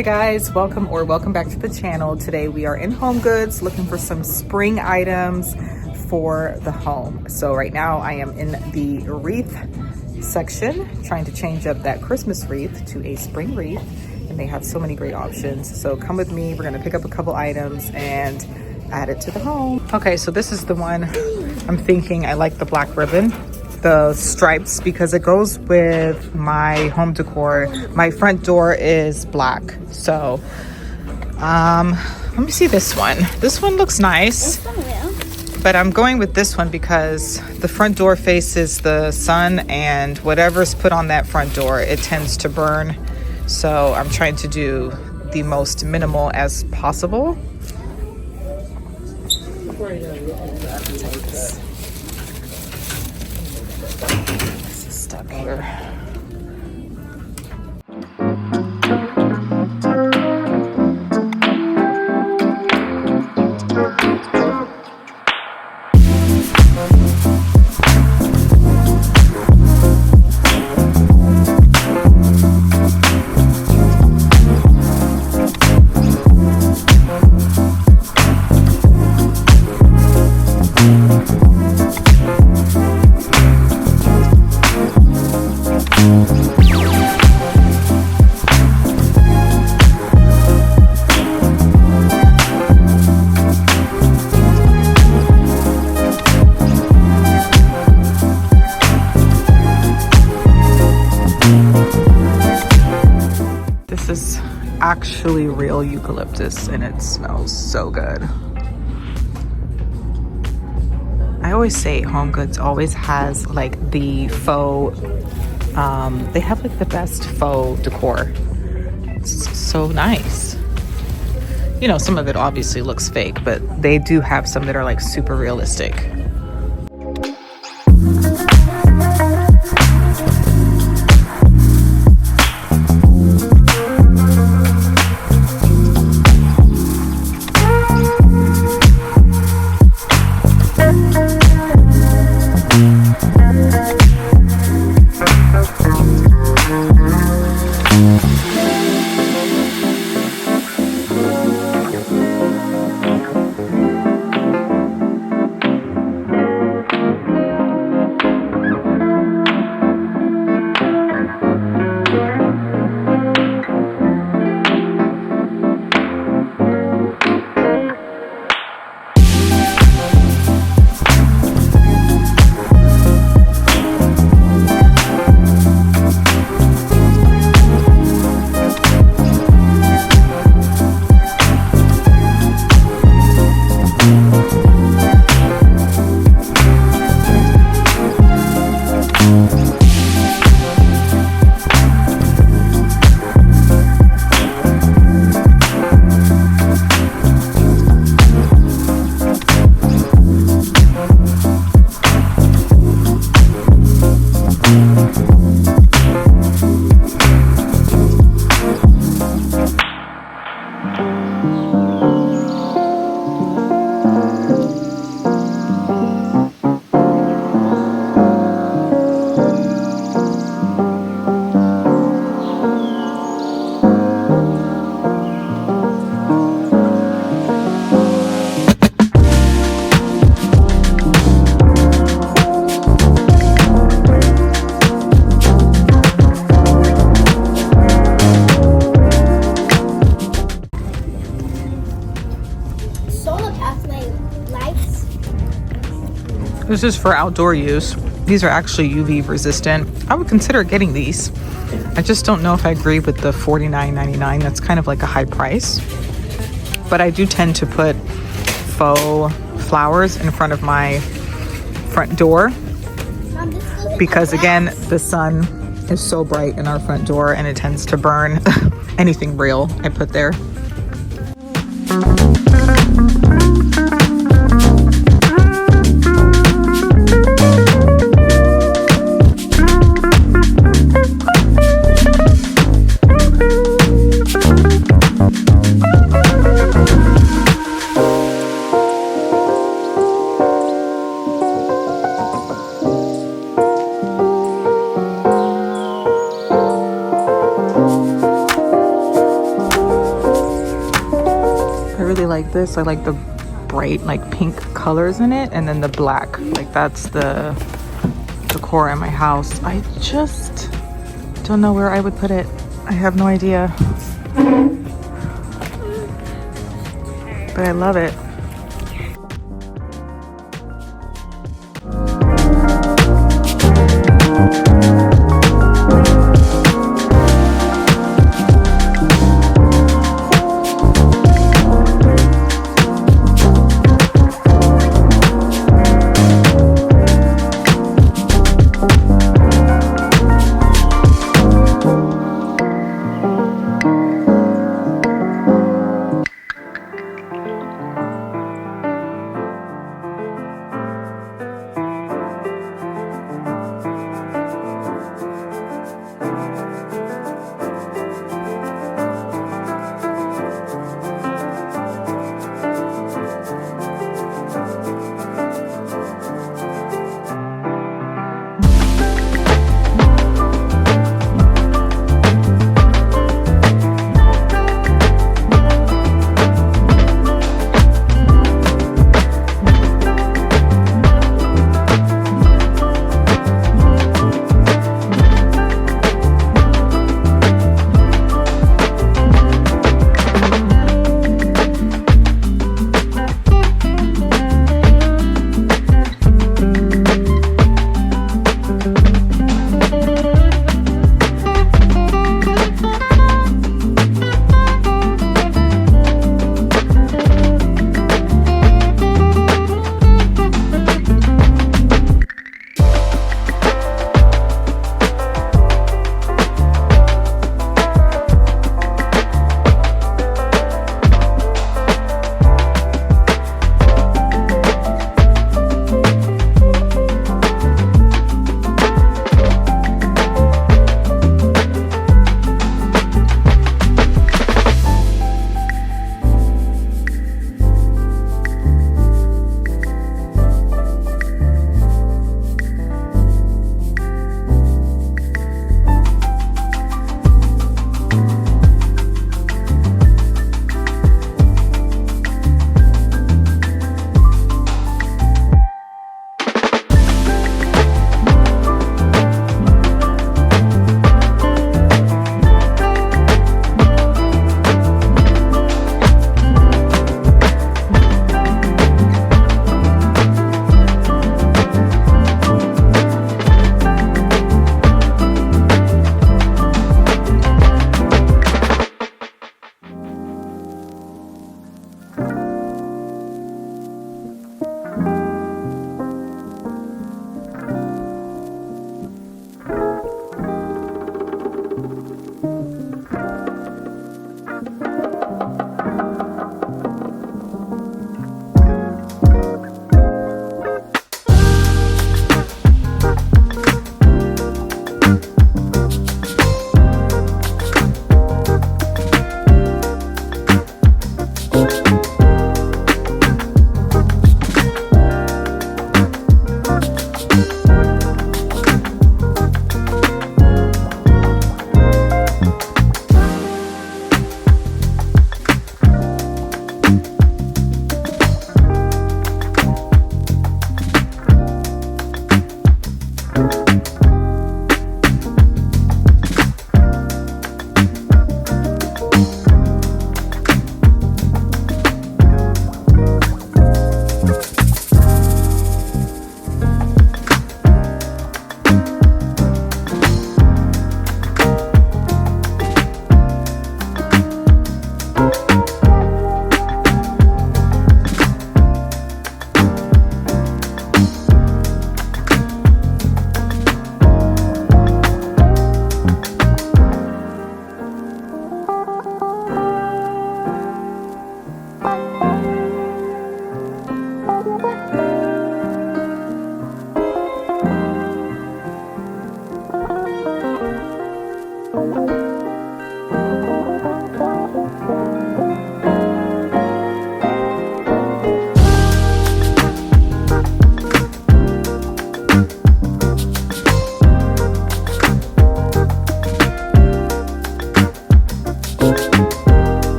Hi guys, welcome back to the channel. Today we are in HomeGoods looking for some spring items for the home. So right now I am in the wreath section trying to change up that Christmas wreath to a spring wreath, and they have so many great options. So come with me, we're gonna pick up a couple items and add it to the home. Okay, so this is the one I'm thinking. I like the black ribbon, the stripes, because it goes with my home decor. My front door is black, so let me see this one. This one looks nice, but I'm going with this one because the front door faces the sun, and whatever's put on that front door, it tends to burn. So I'm trying to do the most minimal as possible. This is stuck here. This is actually real eucalyptus and it smells so good. I always say HomeGoods always has like the faux, they have like the best faux decor. It's so nice. You know, some of it obviously looks fake, but they do have some that are like super realistic. This is for outdoor use. These are actually UV resistant. I would consider getting these. I just don't know if I agree with the $49.99. That's kind of like a high price. But I do tend to put faux flowers in front of my front door because, again, the sun is so bright in our front door and it tends to burn anything real I put there. really like this. I like the bright like pink colors in it, and then the black, like that's the decor in my house. I just don't know where I would put it. I have no idea, but I love it.